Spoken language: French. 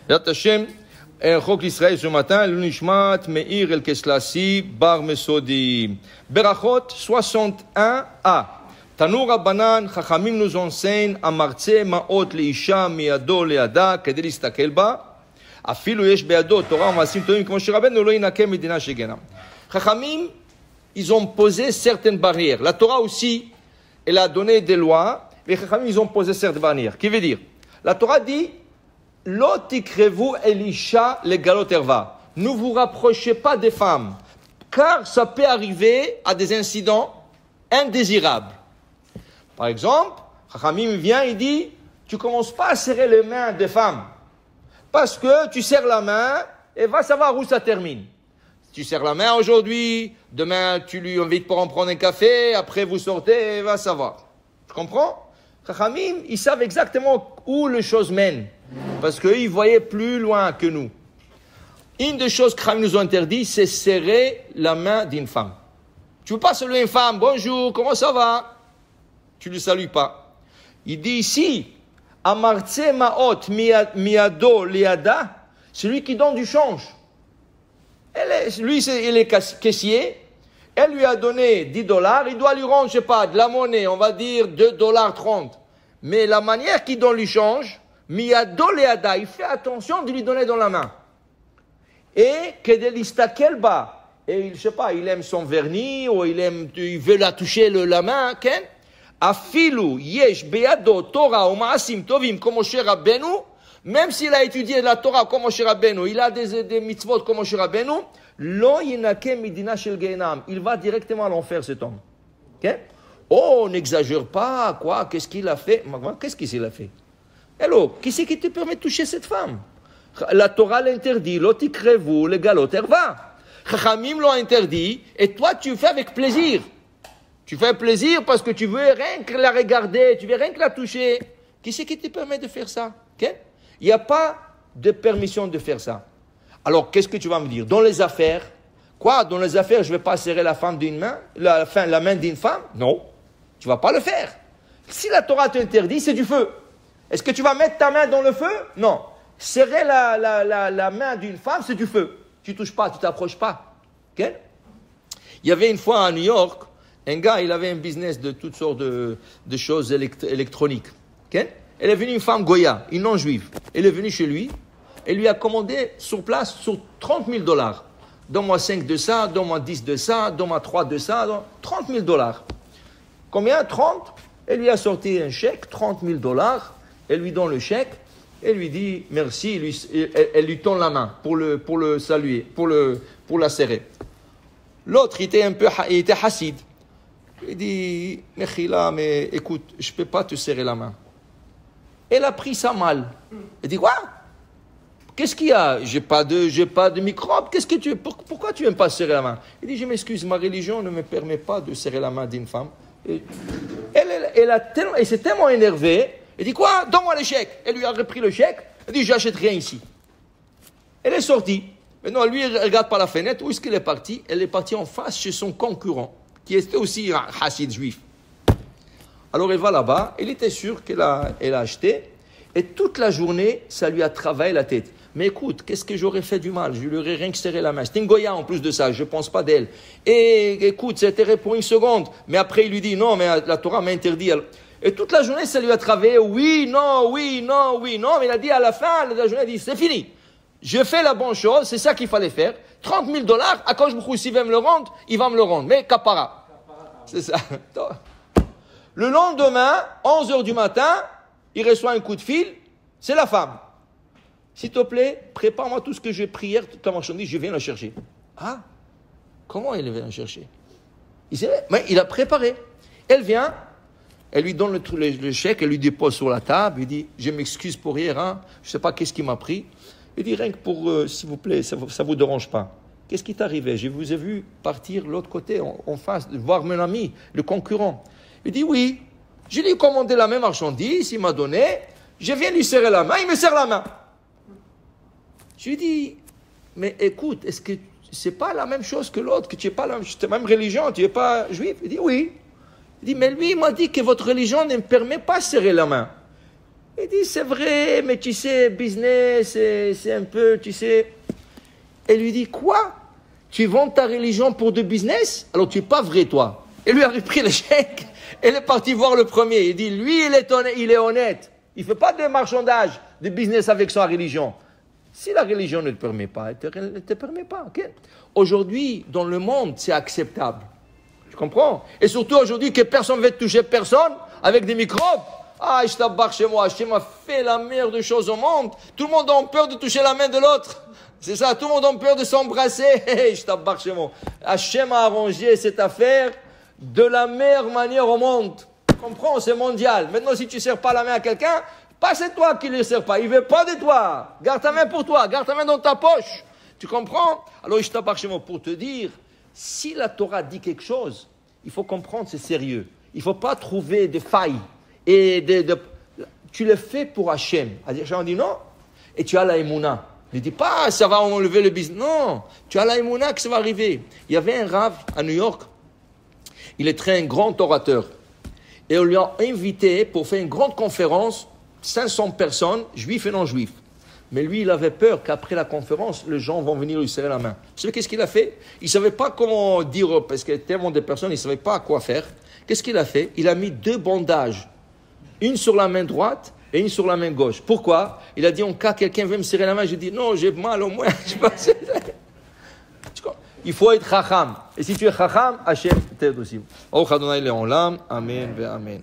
Yat Hashem, Chok l'Israël ce matin, l'Unishmat Meir El Keslasi Bar Mesodi. Berachot 61a. Tanour Rabbanan, Chachamim nous enseignent Amartse Maot Leisha Miado Leada, Kedel Istakel Ba. Afilu Yesh Beado, Torah Masim Tovim, Kmo Shiraben, Lo Yinakem Medina Shegena. Chachamim, ils ont posé certaines barrières. La Torah aussi, elle a donné des lois. Les Chachamim, ils ont posé certaines barrières. Qui veut dire, la Torah dit, Lo tikrevu Elisha le galot erva. Ne vous rapprochez pas des femmes, car ça peut arriver à des incidents indésirables. Par exemple, Chachamim vient et dit, tu commences pas à serrer les mains des femmes, parce que tu serres la main et va savoir où ça termine. Si tu serres la main aujourd'hui, demain tu lui invites pour en prendre un café, après vous sortez et va savoir. Tu comprends? Chachamim, ils savent exactement où les choses mènent, parce qu'ils voyaient plus loin que nous. Une des choses que Chachamim nous ont interdit, c'est serrer la main d'une femme. Tu ne veux pas saluer une femme, bonjour, comment ça va? Tu ne le salues pas. Il dit ici, Amartse Maot Miado Liada, celui qui donne du change. Lui, il est caissier. Elle lui a donné $10, il doit lui rendre, je ne sais pas, de la monnaie, on va dire $2.30. Mais la manière qu'il donne lui change, Miado Leada, il fait attention de lui donner dans la main. Et Kedel Istakel Ba, et je sais pas, il aime son vernis, ou il veut la toucher la main, ken? Afilu Yesh Beado Torah ou Maasim Tovim comme Moshe Rabbeinu, même s'il a étudié la Torah comme Moshe Rabbeinu, il a des mitzvot comme Moshe Rabbeinu, Lo Yinakem Midina Shel Gehinam, il va directement à l'enfer cet homme. Okay? Oh, n'exagère pas, quoi, qu'est-ce qu'il a fait? Qu'est-ce qu'il a fait? Hello, qui c'est qui te permet de toucher cette femme? La Torah l'interdit, Lo tikrevu le galot erva. Chachamim l'ont interdit, et toi tu fais avec plaisir. Tu fais plaisir parce que tu veux rien que la regarder, tu veux rien que la toucher. Qui c'est qui te permet de faire ça? Okay? Il n'y a pas de permission de faire ça. Alors, qu'est-ce que tu vas me dire? Dans les affaires, quoi? Dans les affaires, je ne vais pas serrer la femme d'une main, la main d'une femme? Non, tu ne vas pas le faire. Si la Torah t'interdit, c'est du feu. Est-ce que tu vas mettre ta main dans le feu? Non. Serrer la main d'une femme, c'est du feu. Tu ne touches pas, tu ne t'approches pas. Okay? Il y avait une fois à New York, un gars, il avait un business de toutes sortes de choses électroniques. Okay? Elle est venue une femme Goya, une non-juive. Elle est venue chez lui et lui a commandé sur place sur $30 000. Donne-moi 5 de ça, donne-moi 10 de ça, donne-moi 3 de ça, $30 000. Combien? 30. Elle lui a sorti un chèque, $30 000. Elle lui donne le chèque. Elle lui dit merci. Elle lui tend la main pour le saluer, pour la serrer. L'autre, il était hassid. Il dit, Mechila, mais écoute, je ne peux pas te serrer la main. Elle a pris ça mal. Elle dit, quoi? Qu'est-ce qu'il y a? J'ai pas de microbes. Pourquoi tu n'aimes pas serrer la main? Il dit, je m'excuse, ma religion ne me permet pas de serrer la main d'une femme. Elle s'est tellement énervée. Elle dit, quoi? Donne-moi le chèque. Elle lui a repris le chèque. Elle dit, j'achète rien ici. Elle est sortie. Maintenant, lui, il regarde par la fenêtre. Où est-ce qu'elle est partie? Elle est partie en face chez son concurrent, qui était aussi un hassid juif. Alors elle va là-bas, elle était sûre qu'elle a acheté, et toute la journée, ça lui a travaillé la tête. Mais écoute, qu'est-ce que j'aurais fait du mal? Je lui aurais rien que serré la main. C'était une Goya en plus de ça, je ne pense pas d'elle. Et écoute, c'était pour une seconde. Mais après, il lui dit, non, mais la Torah m'a interdit. Et toute la journée, ça lui a travaillé, oui, non, oui, non, oui, non. Mais il a dit à la fin de la journée, il dit, c'est fini. Je fais la bonne chose, c'est ça qu'il fallait faire. $30 000, à quand je me s'il va me le rendre, il va me le rendre. Mais kapara. C'est ça. Le lendemain, 11h du matin, il reçoit un coup de fil, c'est la femme. S'il te plaît, prépare-moi tout ce que j'ai pris hier, toute la marchandise, je viens la chercher. Ah, comment elle vient la chercher? Mais il a préparé. Elle vient, elle lui donne le chèque, elle lui dépose sur la table, il dit, je m'excuse pour hier, hein, je ne sais pas qu'est-ce qui m'a pris. Il dit, rien que pour, s'il vous plaît, ça ne vous dérange pas. Qu'est-ce qui t'est arrivé? Je vous ai vu partir de l'autre côté, en face, voir mon ami, le concurrent. Il dit, oui, je lui ai commandé la même marchandise, il m'a donné, je viens lui serrer la main, il me serre la main. Je lui dis, mais écoute, est-ce que c'est pas la même chose que l'autre, que tu n'es pas la même religion, tu n'es pas juif? Il dit, oui. Il dit, mais lui, il m'a dit que votre religion ne me permet pas de serrer la main. Il dit, c'est vrai, mais tu sais, business, c'est un peu, tu sais. Elle lui dit, quoi? Tu vends ta religion pour du business? Alors tu n'es pas vrai, toi. Et lui a repris le chèque. Elle est partie voir le premier. Il dit, lui, il est honnête. Il ne fait pas de marchandage, de business avec sa religion. Si la religion ne te permet pas, elle ne te permet pas. Okay? Aujourd'hui, dans le monde, c'est acceptable. Tu comprends? Et surtout aujourd'hui, que personne ne veut toucher personne avec des microbes. Ah, je t'abbarre chez moi. Hachem a fait la meilleure des choses au monde. Tout le monde a peur de toucher la main de l'autre. C'est ça, tout le monde a peur de s'embrasser. Je t'abbarre chez moi. Hachem a arrangé cette affaire de la meilleure manière au monde. Tu comprends? C'est mondial. Maintenant, si tu ne serres pas la main à quelqu'un, pas c'est toi qui ne le serres pas. Il ne veut pas de toi. Garde ta main pour toi. Garde ta main dans ta poche. Tu comprends? Alors, je t'abbarre chez moi pour te dire, si la Torah dit quelque chose, il faut comprendre, c'est sérieux. Il ne faut pas trouver des failles. Et tu le fais pour Hachem. Hachem dit non. Et tu as la émouna. Ne dis pas, ça va enlever le business. Non, tu as la émouna que ça va arriver. Il y avait un rav à New York. Il est un grand orateur. Et on lui a invité pour faire une grande conférence, 500 personnes, juifs et non-juifs. Mais lui, il avait peur qu'après la conférence, les gens vont venir lui serrer la main. Vous savez qu'est-ce qu'il a fait? Il ne savait pas comment dire, parce qu'il y a tellement de personnes, il ne savait pas quoi faire. Qu'est-ce qu'il a fait? Il a mis 2 bandages. Une sur la main droite et une sur la main gauche. Pourquoi? Il a dit, en cas quelqu'un veut me serrer la main, je dis, non, j'ai mal au moins. Il faut être chacham. Et si tu es chacham, Hachem t'aide aussi. Amen ve amen.